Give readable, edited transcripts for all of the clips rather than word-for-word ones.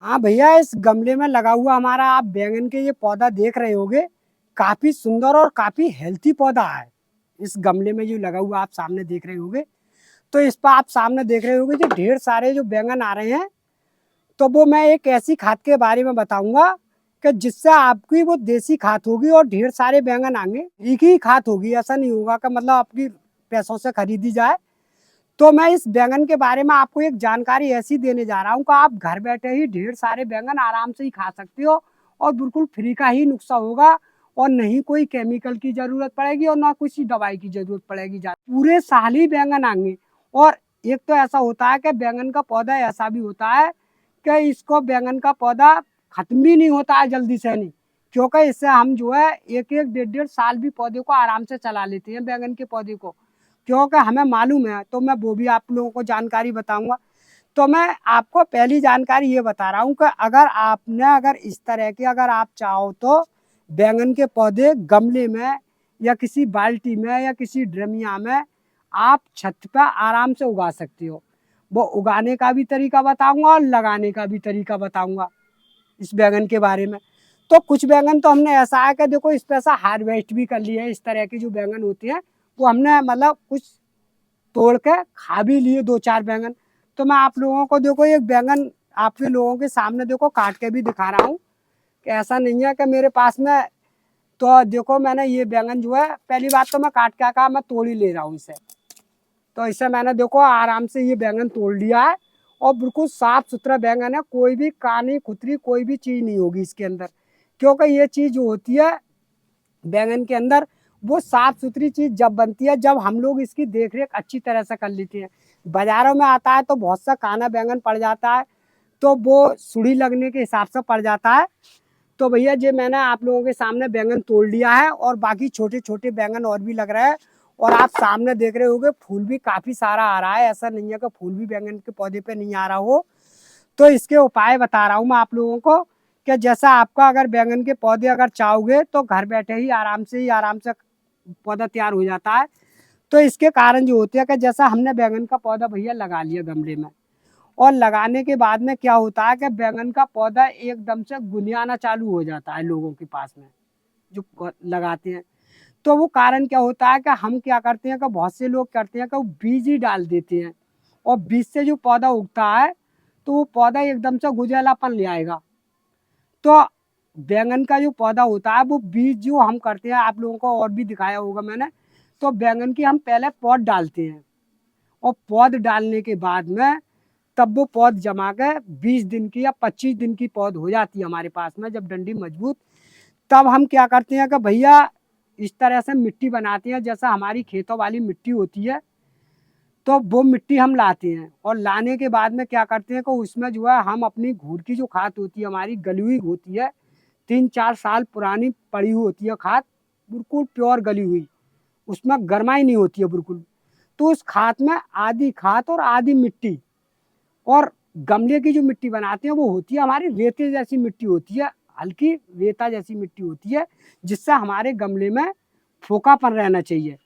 हाँ भैया, इस गमले में लगा हुआ हमारा आप बैंगन के ये पौधा देख रहे होगे। काफी सुंदर और काफी हेल्थी पौधा है। इस गमले में जो लगा हुआ आप सामने देख रहे होगे, तो इस पर आप सामने देख रहे होगे जो ढेर सारे जो बैंगन आ रहे हैं। तो वो मैं एक ऐसी खाद के बारे में बताऊंगा कि जिससे आपकी वो देसी खाद होगी और ढेर सारे बैंगन आएंगे। एक ही खाद होगी, ऐसा नहीं होगा कि मतलब आपकी पैसों से खरीदी जाए। तो मैं इस बैंगन के बारे में आपको एक जानकारी ऐसी देने जा रहा हूँ कि आप घर बैठे ही ढेर सारे बैंगन आराम से ही खा सकते हो और बिल्कुल फ्री का ही नुस्खा होगा। और नहीं कोई केमिकल की जरूरत पड़ेगी और ना किसी दवाई की जरूरत पड़ेगी। पूरे साल ही बैंगन आएंगे। और एक तो ऐसा होता है कि बैंगन का पौधा ऐसा भी होता है कि इसको बैंगन का पौधा खत्म भी नहीं होता है जल्दी से नहीं। क्योंकि इससे हम जो है एक एक डेढ़ डेढ़ साल भी पौधे को आराम से चला लेते हैं बैंगन के पौधे को। क्योंकि हमें मालूम है, तो मैं वो भी आप लोगों को जानकारी बताऊंगा। तो मैं आपको पहली जानकारी ये बता रहा हूँ कि अगर इस तरह के अगर आप चाहो तो बैंगन के पौधे गमले में या किसी बाल्टी में या किसी ड्रमिया में आप छत पर आराम से उगा सकते हो। वो उगाने का भी तरीका बताऊंगा और लगाने का भी तरीका बताऊंगा इस बैंगन के बारे में। तो कुछ बैंगन तो हमने ऐसा है कि देखो इस पे हार्वेस्ट भी कर लिए है। इस तरह की जो बैंगन होती हैं वो हमने मतलब कुछ तोड़ के खा भी लिए दो चार बैंगन। तो मैं आप लोगों को देखो एक बैंगन आपके लोगों के सामने देखो काट के भी दिखा रहा हूँ कि ऐसा नहीं है कि मेरे पास में। तो देखो मैंने ये बैंगन जो है, पहली बात तो मैं काट के कहा मैं तोड़ ही ले रहा हूँ इसे। तो इसे मैंने देखो आराम से ये बैंगन तोड़ लिया है और बिल्कुल साफ सुथरा बैंगन है। कोई भी कानी खुतरी कोई भी चीज नहीं होगी इसके अंदर। क्योंकि ये चीज जो होती है बैंगन के अंदर, वो साफ सुथरी चीज जब बनती है जब हम लोग इसकी देख रेख अच्छी तरह से कर लेते हैं। बाजारों में आता है तो बहुत सा काना बैंगन पड़ जाता है, तो वो सुड़ी लगने के हिसाब से पड़ जाता है। तो भैया जी मैंने आप लोगों के सामने बैंगन तोड़ लिया है और बाकी छोटे छोटे बैंगन और भी लग रहे हैं। और आप सामने देख रहे होगे फूल भी काफी सारा आ रहा है। ऐसा नहीं है कि फूल भी बैंगन के पौधे पे नहीं आ रहा हो। तो इसके उपाय बता रहा हूँ मैं आप लोगों को कि जैसा आपका अगर बैंगन के पौधे अगर चाहोगे तो घर बैठे ही आराम से पौधा तैयार हो जाता है। तो इसके कारण जो होते हैं कि जैसा हमने बैंगन का पौधा भैया लगा लिया गमले में, और लगाने के बाद में क्या होता है कि बैंगन का पौधा एकदम से गुनियाना चालू हो जाता है लोगों के पास में जो लगाते हैं। तो वो कारण क्या होता है कि हम क्या करते हैं कि बहुत से लोग करते हैं कि वो बीज ही डाल देते हैं और बीज से जो पौधा उगता है तो वो पौधा एकदम से गुजैलापन ले आएगा। तो बैंगन का जो पौधा होता है वो बीज जो हम करते हैं, आप लोगों को और भी दिखाया होगा मैंने। तो बैंगन की हम पहले पौध डालते हैं और पौध डालने के बाद में तब वो पौध जमा के 20 दिन की या 25 दिन की पौध हो जाती है हमारे पास में जब डंडी मजबूत। तब हम क्या करते हैं कि भैया इस तरह से मिट्टी बनाते हैं जैसा हमारी खेतों वाली मिट्टी होती है। तो वो मिट्टी हम लाते हैं और लाने के बाद में क्या करते हैं कि उसमें जो है हम अपनी घूर की जो खाद होती है हमारी गली हुई होती है, 3-4 साल पुरानी पड़ी हुई होती है खाद, बिल्कुल प्योर गली हुई, उसमें गरमाई नहीं होती है बिल्कुल। तो उस खाद में आधी खाद और आधी मिट्टी, और गमले की जो मिट्टी बनाते हैं वो होती है हमारी रेते जैसी मिट्टी होती है, हल्की रेता जैसी मिट्टी होती है, जिससे हमारे गमले में फोकापन रहना चाहिए।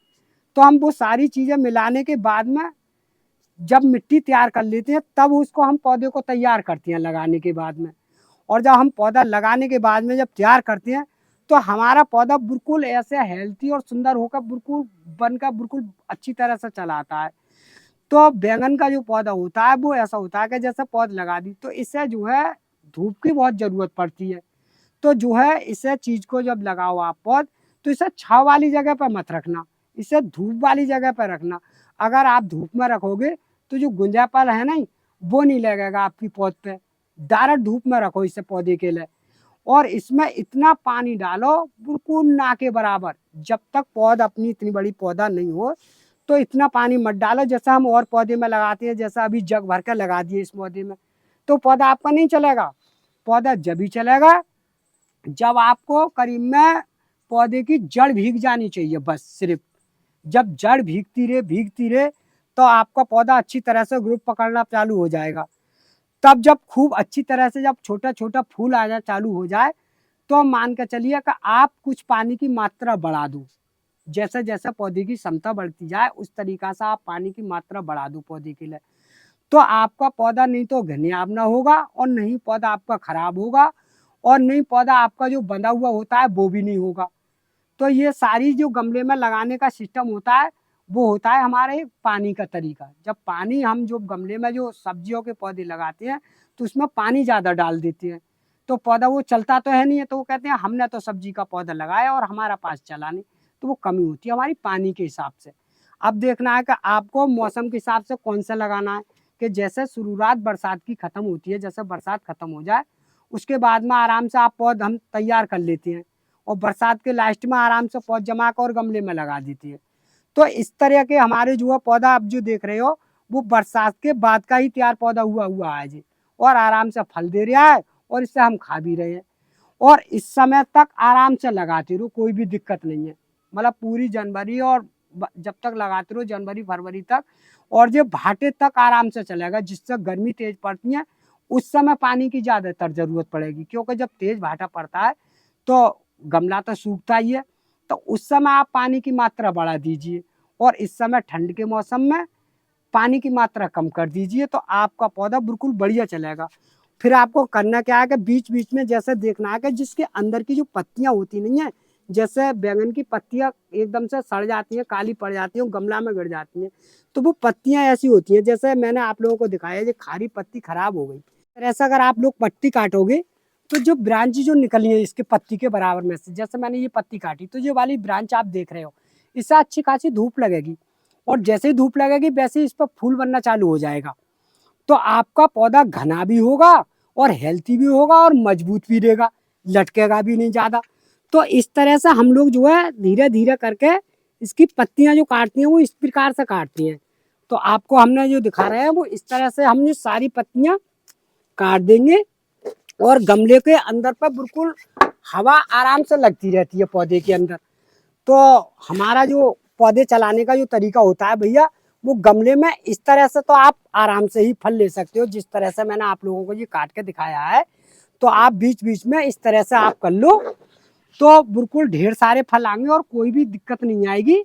तो हम वो सारी चीज़ें मिलाने के बाद में जब मिट्टी तैयार कर लेते हैं तब उसको हम पौधे को तैयार करते हैं लगाने के बाद में। और जब हम पौधा लगाने के बाद में जब तैयार करते हैं तो हमारा पौधा बिल्कुल ऐसे हेल्थी और सुंदर होकर बिल्कुल बनकर बिल्कुल अच्छी तरह से चला आता है। तो बैंगन का जो पौधा होता है वो ऐसा होता है कि जैसे पौध लगा दी तो इसे जो है धूप की बहुत ज़रूरत पड़ती है। तो जो है इसे चीज़ को जब लगाओ आप पौध, तो इसे छाँव वाली जगह पर मत रखना, इसे धूप वाली जगह पर रखना। अगर आप धूप में रखोगे तो जो गुंजापल है नहीं वो नहीं लगेगा आपकी पौध पे। डायरेक्ट धूप में रखो इसे पौधे के लिए। और इसमें इतना पानी डालो बिल्कुल ना के बराबर, जब तक पौध अपनी इतनी बड़ी पौधा नहीं हो तो इतना पानी मत डालो जैसा हम और पौधे में लगाते हैं। जैसा अभी जग भर कर लगा दिए इस पौधे में तो पौधा आपका नहीं चलेगा। पौधा जब ही चलेगा जब आपको करीब में पौधे की जड़ भीग जानी चाहिए, बस सिर्फ जब जड़ भीगती रहे तो आपका पौधा अच्छी तरह से ग्रुप पकड़ना चालू हो जाएगा। तब जब खूब अच्छी तरह से जब छोटा छोटा फूल आना चालू हो जाए तो मान के चलिए कि आप कुछ पानी की मात्रा बढ़ा दो। जैसे जैसे पौधे की क्षमता बढ़ती जाए उस तरीका से आप पानी की मात्रा बढ़ा दो पौधे के लिए। तो आपका पौधा नहीं तो घनियावना होगा और नहीं पौधा आपका खराब होगा और नहीं पौधा आपका जो बंधा हुआ होता है वो भी नहीं होगा। तो ये सारी जो गमले में लगाने का सिस्टम होता है वो होता है हमारे पानी का तरीका। जब पानी हम जो गमले में जो सब्जियों के पौधे लगाते हैं तो उसमें पानी ज़्यादा डाल देते हैं, तो पौधा वो चलता तो है नहीं है, तो वो कहते हैं हमने तो सब्जी का पौधा लगाया और हमारा पास चला नहीं। तो वो कमी होती है हमारी पानी के हिसाब से। अब देखना है कि आपको मौसम के हिसाब से कौन सा लगाना है, कि जैसे शुरुआत बरसात की ख़त्म होती है, जैसे बरसात ख़त्म हो जाए उसके बाद में आराम से आप पौध हम तैयार कर लेते हैं और बरसात के लास्ट में आराम से पौध जमा कर और गमले में लगा देती है। तो इस तरह के हमारे जो है पौधा आप जो देख रहे हो वो बरसात के बाद का ही तैयार पौधा हुआ है जी, और आराम से फल दे रहा है और इससे हम खा भी रहे हैं। और इस समय तक आराम से लगाते रहो, कोई भी दिक्कत नहीं है। मतलब पूरी जनवरी और जब तक लगाते रहो जनवरी फरवरी तक, और ये भाटे तक आराम से चलेगा। जिससे गर्मी तेज पड़ती है उस समय पानी की ज़्यादातर ज़रूरत पड़ेगी, क्योंकि जब तेज भाटा पड़ता है तो गमला तो सूखता ही है, तो उस समय आप पानी की मात्रा बढ़ा दीजिए और इस समय ठंड के मौसम में पानी की मात्रा कम कर दीजिए, तो आपका पौधा बिल्कुल बढ़िया चलेगा। फिर आपको करना क्या है कि बीच बीच में जैसे देखना है कि जिसके अंदर की जो पत्तियां होती नहीं है, जैसे बैंगन की पत्तियां एकदम से सड़ जाती हैं, काली पड़ जाती हैं, गमला में गिर जाती हैं, तो वो पत्तियां ऐसी होती हैं जैसे मैंने आप लोगों को दिखाया, ये खारी पत्ती खराब हो गई। ऐसा अगर आप लोग पत्ती काटोगे तो जो ब्रांच जो निकली है इसके पत्ती के बराबर में से, जैसे मैंने ये पत्ती काटी तो ये वाली ब्रांच आप देख रहे हो, इससे अच्छी खासी धूप लगेगी और जैसे ही धूप लगेगी वैसे ही इस पर फूल बनना चालू हो जाएगा। तो आपका पौधा घना भी होगा और हेल्थी भी होगा और मजबूत भी रहेगा, लटकेगा भी नहीं ज़्यादा। तो इस तरह से हम लोग जो है धीरे धीरे करके इसकी पत्तियां जो काटती हैं वो इस प्रकार से काटती हैं। तो आपको हमने जो दिखा रहे हैं वो इस तरह से हम ये सारी पत्तियां काट देंगे और गमले के अंदर पर बिल्कुल हवा आराम से लगती रहती है पौधे के अंदर। तो हमारा जो पौधे चलाने का जो तरीका होता है भैया, वो गमले में इस तरह से तो आप आराम से ही फल ले सकते हो, जिस तरह से मैंने आप लोगों को ये काट के दिखाया है। तो आप बीच बीच में इस तरह से आप कर लो तो बिल्कुल ढेर सारे फल आएंगे और कोई भी दिक्कत नहीं आएगी।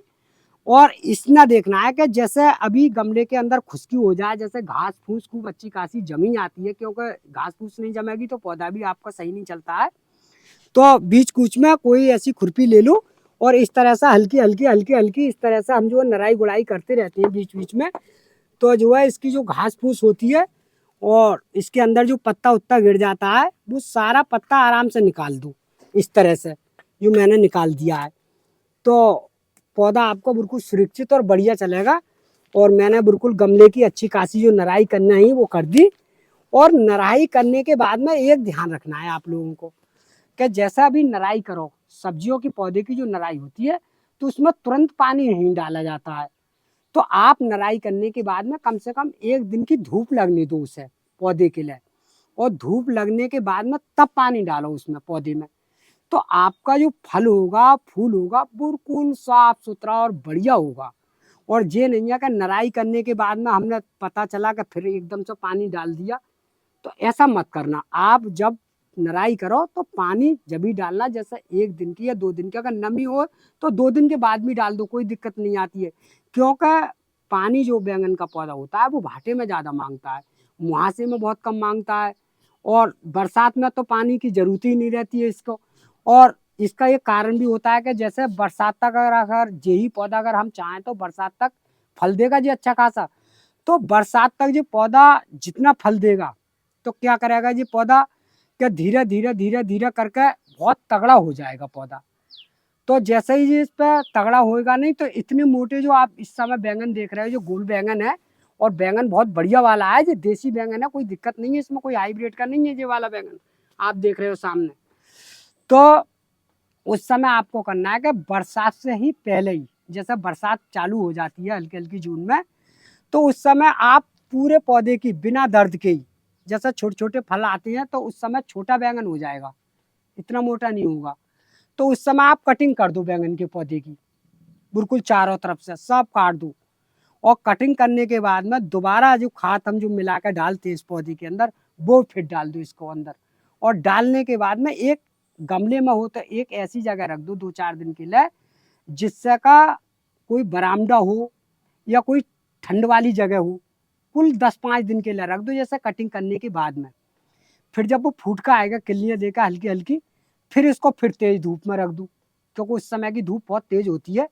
और इसमें देखना है कि जैसे अभी गमले के अंदर खुश्की हो जाए, जैसे घास फूस खूब अच्छी खासी जमी आती है, क्योंकि घास फूस नहीं जमेगी तो पौधा भी आपका सही नहीं चलता है। तो बीच कुछ में कोई ऐसी खुरपी ले लो और इस तरह से हल्की हल्की हल्की हल्की इस तरह से हम जो है नराई गुड़ाई करते रहते हैं बीच बीच में। तो जो है इसकी जो घास फूस होती है और इसके अंदर जो पत्ता उत्ता गिर जाता है वो सारा पत्ता आराम से निकाल दो, इस तरह से जो मैंने निकाल दिया है। तो पौधा आपको बिल्कुल सुरक्षित और बढ़िया चलेगा। और मैंने बिल्कुल गमले की अच्छी खासी जो नराई करना है वो कर दी। और नराई करने के बाद में एक ध्यान रखना है आप लोगों को कि जैसा भी नराई करो, सब्जियों की पौधे की जो नराई होती है तो उसमें तुरंत पानी नहीं डाला जाता है। तो आप नराई करने के बाद में कम से कम एक दिन की धूप लगने दो उसे पौधे के लिए, और धूप लगने के बाद में तब पानी डालो उसमें पौधे में। तो आपका जो फल होगा फूल होगा बिल्कुल साफ सुथरा और बढ़िया होगा। और ये नहीं है कि नराई करने के बाद में हमने पता चला कि फिर एकदम से पानी डाल दिया, तो ऐसा मत करना। आप जब नराई करो तो पानी जब भी डालना, जैसे एक दिन की या 2 दिन की अगर नमी हो तो 2 दिन के बाद भी डाल दो, कोई दिक्कत नहीं आती है। क्योंकि पानी जो बैंगन का पौधा होता है वो भाटे में ज़्यादा मांगता है, मुहासे में बहुत कम मांगता है, और बरसात में तो पानी की जरूरत ही नहीं रहती है इसको। और इसका एक कारण भी होता है कि जैसे बरसात तक अगर यही पौधा अगर हम चाहें तो बरसात तक फल देगा जी अच्छा खासा। तो बरसात तक जो पौधा जितना फल देगा तो क्या करेगा जी पौधा, कि धीरे धीरे धीरे धीरे करके बहुत तगड़ा हो जाएगा पौधा। तो जैसे ही ये इस पर तगड़ा होएगा नहीं तो इतने मोटे जो आप इस समय बैंगन देख रहे हो जो गोल बैंगन है, और बैंगन बहुत बढ़िया वाला है, जो देसी बैंगन है, कोई दिक्कत नहीं है इसमें, कोई हाइब्रिड का नहीं है ये वाला बैंगन आप देख रहे हो सामने। तो उस समय आपको करना है कि बरसात से ही पहले ही, जैसे बरसात चालू हो जाती है हल्की हल्की जून में, तो उस समय आप पूरे पौधे की बिना दर्द के ही, जैसे छोटे छोटे फल आते हैं तो उस समय छोटा बैंगन हो जाएगा, इतना मोटा नहीं होगा। तो उस समय आप कटिंग कर दो बैंगन के पौधे की, बिल्कुल चारों तरफ से सब काट दो। और कटिंग करने के बाद में दोबारा जो खाद हम जो मिला कर डालते हैं इस पौधे के अंदर वो फिर डाल दो इसको अंदर। और डालने के बाद में एक गमले में हो तो एक ऐसी जगह रख दो 2-4 दिन के लिए, जिससे का कोई बरामदा हो या कोई ठंड वाली जगह हो, कुल 10-5 दिन के लिए रख दो, जैसे कटिंग करने के बाद में। फिर जब वो फूट का आएगा, किल्लियाँ देकर हल्की-हल्की, फिर इसको फिर तेज़ धूप में रख दूँ, क्योंकि उस समय की धूप बहुत तेज़ होती है।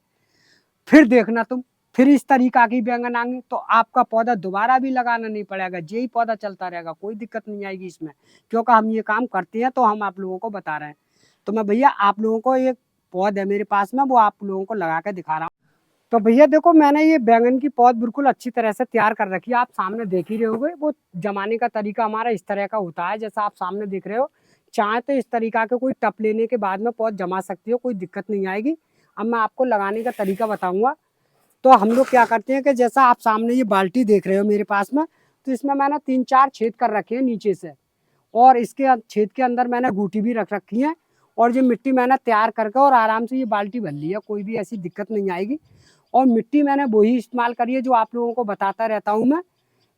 फिर देखना तुम, फिर इस तरीक़ा की बैंगन आएँगे, तो आपका पौधा दोबारा भी लगाना नहीं पड़ेगा, यही पौधा चलता रहेगा, कोई दिक्कत नहीं आएगी इसमें। क्योंकि हम ये काम करते हैं, तो हम आप लोगों को बता रहे हैं। तो मैं भैया आप लोगों को एक पौध है मेरे पास में, वो आप लोगों को लगा के दिखा रहा हूँ। तो भैया देखो, मैंने ये बैंगन की पौध बिल्कुल अच्छी तरह से तैयार कर रखी है, आप सामने देख ही रहे होगे। वो जमाने का तरीका हमारा इस तरह का होता है, जैसा आप सामने देख रहे हो। चाहे तो इस तरीका के कोई टब लेने के बाद में पौध जमा सकती हो, कोई दिक्कत नहीं आएगी। अब मैं आपको लगाने का तरीका बताऊंगा। तो हम लोग क्या करते हैं कि जैसा आप सामने ये बाल्टी देख रहे हो मेरे पास में, तो इसमें मैंने 3-4 छेद कर रखे हैं नीचे से, और इसके छेद के अंदर मैंने गूटी भी रख रखी है, और ये मिट्टी मैंने तैयार करके और आराम से ये बाल्टी भर ली है, कोई भी ऐसी दिक्कत नहीं आएगी। और मिट्टी मैंने वही इस्तेमाल करी है जो आप लोगों को बताता रहता हूँ मैं,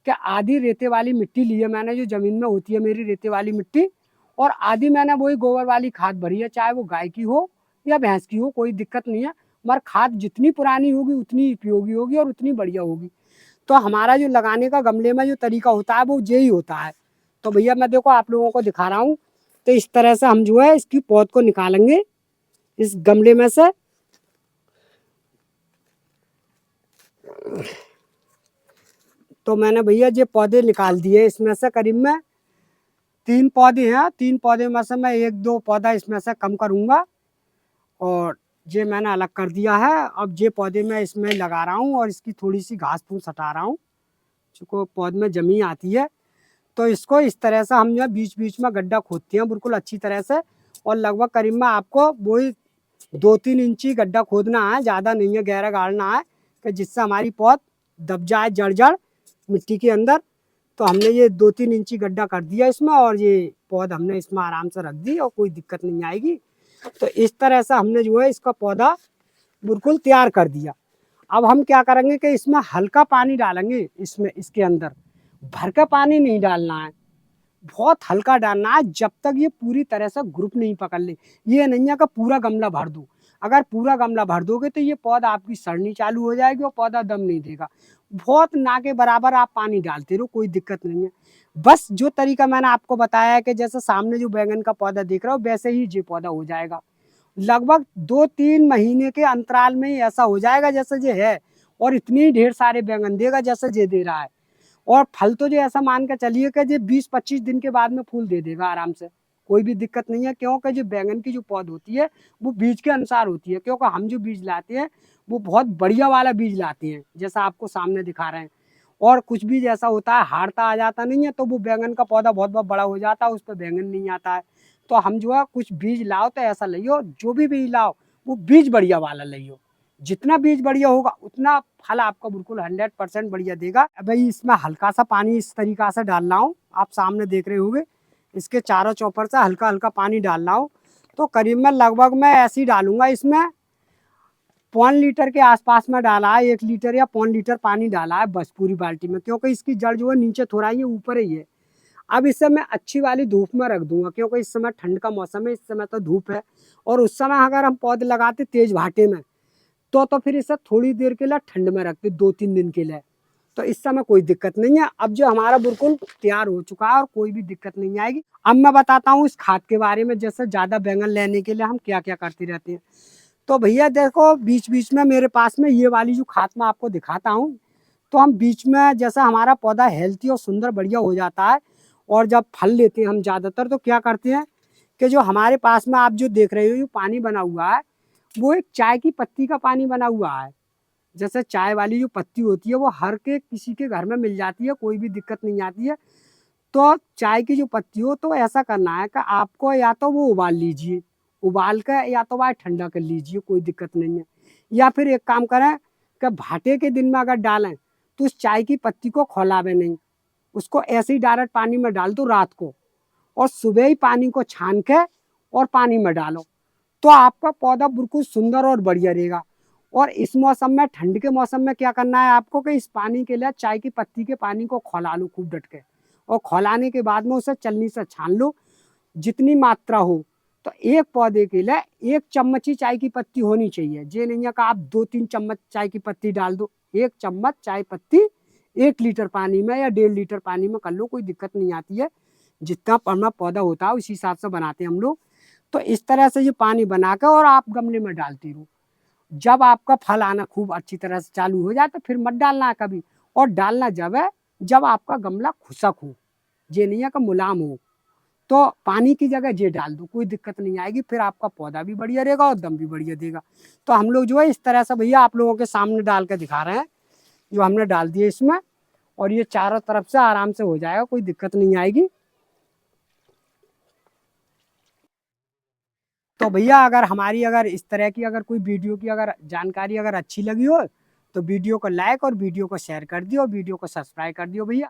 कि आधी रेते वाली मिट्टी ली है मैंने, जो ज़मीन में होती है मेरी रेते वाली मिट्टी, और आधी मैंने वही गोबर वाली खाद भरी है, चाहे वो गाय की हो या भैंस की हो, कोई दिक्कत नहीं है। मगर खाद जितनी पुरानी होगी उतनी उपयोगी होगी और उतनी बढ़िया होगी। तो हमारा जो लगाने का गमले में जो तरीका होता है वो यही होता है। तो भैया मैं देखो आप लोगों को दिखा रहा हूँ। तो इस तरह से हम जो है इसकी पौध को निकालेंगे इस गमले में से। तो मैंने भैया ये पौधे निकाल दिए, इसमें से करीब में 3 पौधे हैं, 3 पौधे में से मैं 1-2 पौधा इसमें से कम करूँगा, और ये मैंने अलग कर दिया है। अब ये पौधे मैं इसमें लगा रहा हूँ, और इसकी थोड़ी सी घास फूस हटा रहा हूँ, जो पौध में जमी आती है। तो इसको इस तरह से हम जो है बीच बीच में गड्ढा खोदते हैं बिल्कुल अच्छी तरह से, और लगभग करीब में आपको वही 2-3 इंची गड्ढा खोदना है, ज़्यादा नहीं है, गहरा गाड़ना है, कि जिससे हमारी पौध दब जाए जड़ मिट्टी के अंदर। तो हमने ये 2-3 इंची गड्ढा कर दिया इसमें, और ये पौध हमने इसमें आराम से रख दी, और कोई दिक्कत नहीं आएगी। तो इस तरह से हमने जो है इसका पौधा बिल्कुल तैयार कर दिया। अब हम क्या करेंगे कि इसमें हल्का पानी डालेंगे, इसमें इसके अंदर भर का पानी नहीं डालना है, बहुत हल्का डालना है, जब तक ये पूरी तरह से ग्रुप नहीं पकड़ ले। ये नहीं है कि पूरा गमला भर दो, अगर पूरा गमला भर दोगे तो ये पौधा आपकी सड़नी चालू हो जाएगी और पौधा दम नहीं देगा। बहुत ना के बराबर आप पानी डालते रहो, कोई दिक्कत नहीं है। बस जो तरीका मैंने आपको बताया है कि जैसे सामने जो बैंगन का पौधा देख रहा हो, वैसे ही ये पौधा हो जाएगा। लगभग 2-3 महीने के अंतराल में ही ऐसा हो जाएगा जैसे ये है, और इतनी ही ढेर सारे बैंगन देगा जैसे ये दे रहा है। और फल तो जो ऐसा मान के चलिए कि जो 20-25 दिन के बाद में फूल दे देगा आराम से, कोई भी दिक्कत नहीं है। क्योंकि जो बैंगन की जो पौध होती है वो बीज के अनुसार होती है, क्योंकि हम जो बीज लाते हैं वो बहुत बढ़िया वाला बीज लाते हैं, जैसा आपको सामने दिखा रहे हैं। और कुछ बीज ऐसा होता है हारता आ जाता नहीं है, तो वो बैंगन का पौधा बहुत बहुत बड़ा हो जाता है, उस पर बैंगन नहीं आता है। तो हम जो है कुछ बीज लाओ तो ऐसा लियो, जो भी बीज लाओ वो बीज बढ़िया वाला लियो। जितना बीज बढ़िया होगा उतना फल आपको बिल्कुल 100% बढ़िया देगा। भाई इसमें हल्का सा पानी इस तरीका से डाल रहा हूँ, आप सामने देख रहे होंगे, इसके चारों चौपर से हल्का हल्का पानी डाल रहा हूँ। तो करीब में लगभग मैं ऐसे ही डालूंगा, इसमें 1 लीटर के आसपास में डाला है, 1 लीटर या 1 लीटर पानी डाला है बस पूरी बाल्टी में, क्योंकि इसकी जड़ जो है नीचे थोड़ा ही ऊपर ही है। अब इसे मैं अच्छी वाली धूप में रख दूंगा, क्योंकि इस समय ठंड का मौसम है, इस समय तो धूप है। और उस समय अगर हम पौधे लगाते तेज भाटे में, तो फिर इसे थोड़ी देर के लिए ठंड में रखते 2-3 दिन के लिए, तो इस समय कोई दिक्कत नहीं है। अब जो हमारा बिल्कुल तैयार हो चुका है और कोई भी दिक्कत नहीं आएगी। अब मैं बताता हूँ इस खाद के बारे में, जैसे ज़्यादा बैंगन लेने के लिए हम क्या क्या करते रहते हैं। तो भैया देखो बीच बीच में मेरे पास में ये वाली जो खाद मैं आपको दिखाता हूँ, तो हम बीच में जैसा हमारा पौधा हेल्थी और सुंदर बढ़िया हो जाता है, और जब फल लेते हैं हम ज़्यादातर, तो क्या करते हैं कि जो हमारे पास में आप जो देख रहे हो ये पानी बना हुआ है, वो एक चाय की पत्ती का पानी बना हुआ है। जैसे चाय वाली जो पत्ती होती है वो हर के किसी के घर में मिल जाती है, कोई भी दिक्कत नहीं आती है। तो चाय की जो पत्ती हो, तो ऐसा करना है कि आपको या तो वो उबाल लीजिए, उबाल कर या तो वह ठंडा कर लीजिए, कोई दिक्कत नहीं है। या फिर एक काम करें कि भाटे के दिन में अगर डालें तो उस चाय की पत्ती को खौलावे नहीं, उसको ऐसे ही डायरेक्ट पानी में डाल दो रात को, और सुबह ही पानी को छान के और पानी में डालो, तो आपका पौधा बिल्कुल सुंदर और बढ़िया रहेगा। और इस मौसम में, ठंड के मौसम में क्या करना है आपको कि इस पानी के लिए चाय की पत्ती के पानी को खौला लो खूब डट के, और खौलाने के बाद में उसे छलनी से छान लो जितनी मात्रा हो। तो एक पौधे के लिए 1 चम्मच ही चाय की पत्ती होनी चाहिए, ये नहीं है कि आप 2-3 चम्मच चाय की पत्ती डाल दो। 1 चम्मच चाय पत्ती 1 लीटर पानी में या 1.5 लीटर पानी में कर लो, कोई दिक्कत नहीं आती है। जितना अपना पौधा होता है उसी हिसाब से बनाते हैं हम लोग। तो इस तरह से ये पानी बना के और आप गमले में डालती रहो। जब आपका फल आना खूब अच्छी तरह से चालू हो जाए तो फिर मत डालना है कभी। और डालना जब है जब आपका गमला खुशक हो, ये नहीं है कि मुलायम हो। तो पानी की जगह ये डाल दो, कोई दिक्कत नहीं आएगी, फिर आपका पौधा भी बढ़िया रहेगा और दम भी बढ़िया देगा। तो हम लोग जो है इस तरह से भैया आप लोगों के सामने डाल के दिखा रहे हैं, जो हमने डाल दिए इसमें, और ये चारों तरफ से आराम से हो जाएगा, कोई दिक्कत नहीं आएगी। तो भैया अगर हमारी अगर इस तरह की अगर कोई वीडियो की अगर जानकारी अगर अच्छी लगी हो तो वीडियो को लाइक और वीडियो को शेयर कर दियो और वीडियो को सब्सक्राइब कर दियो भैया।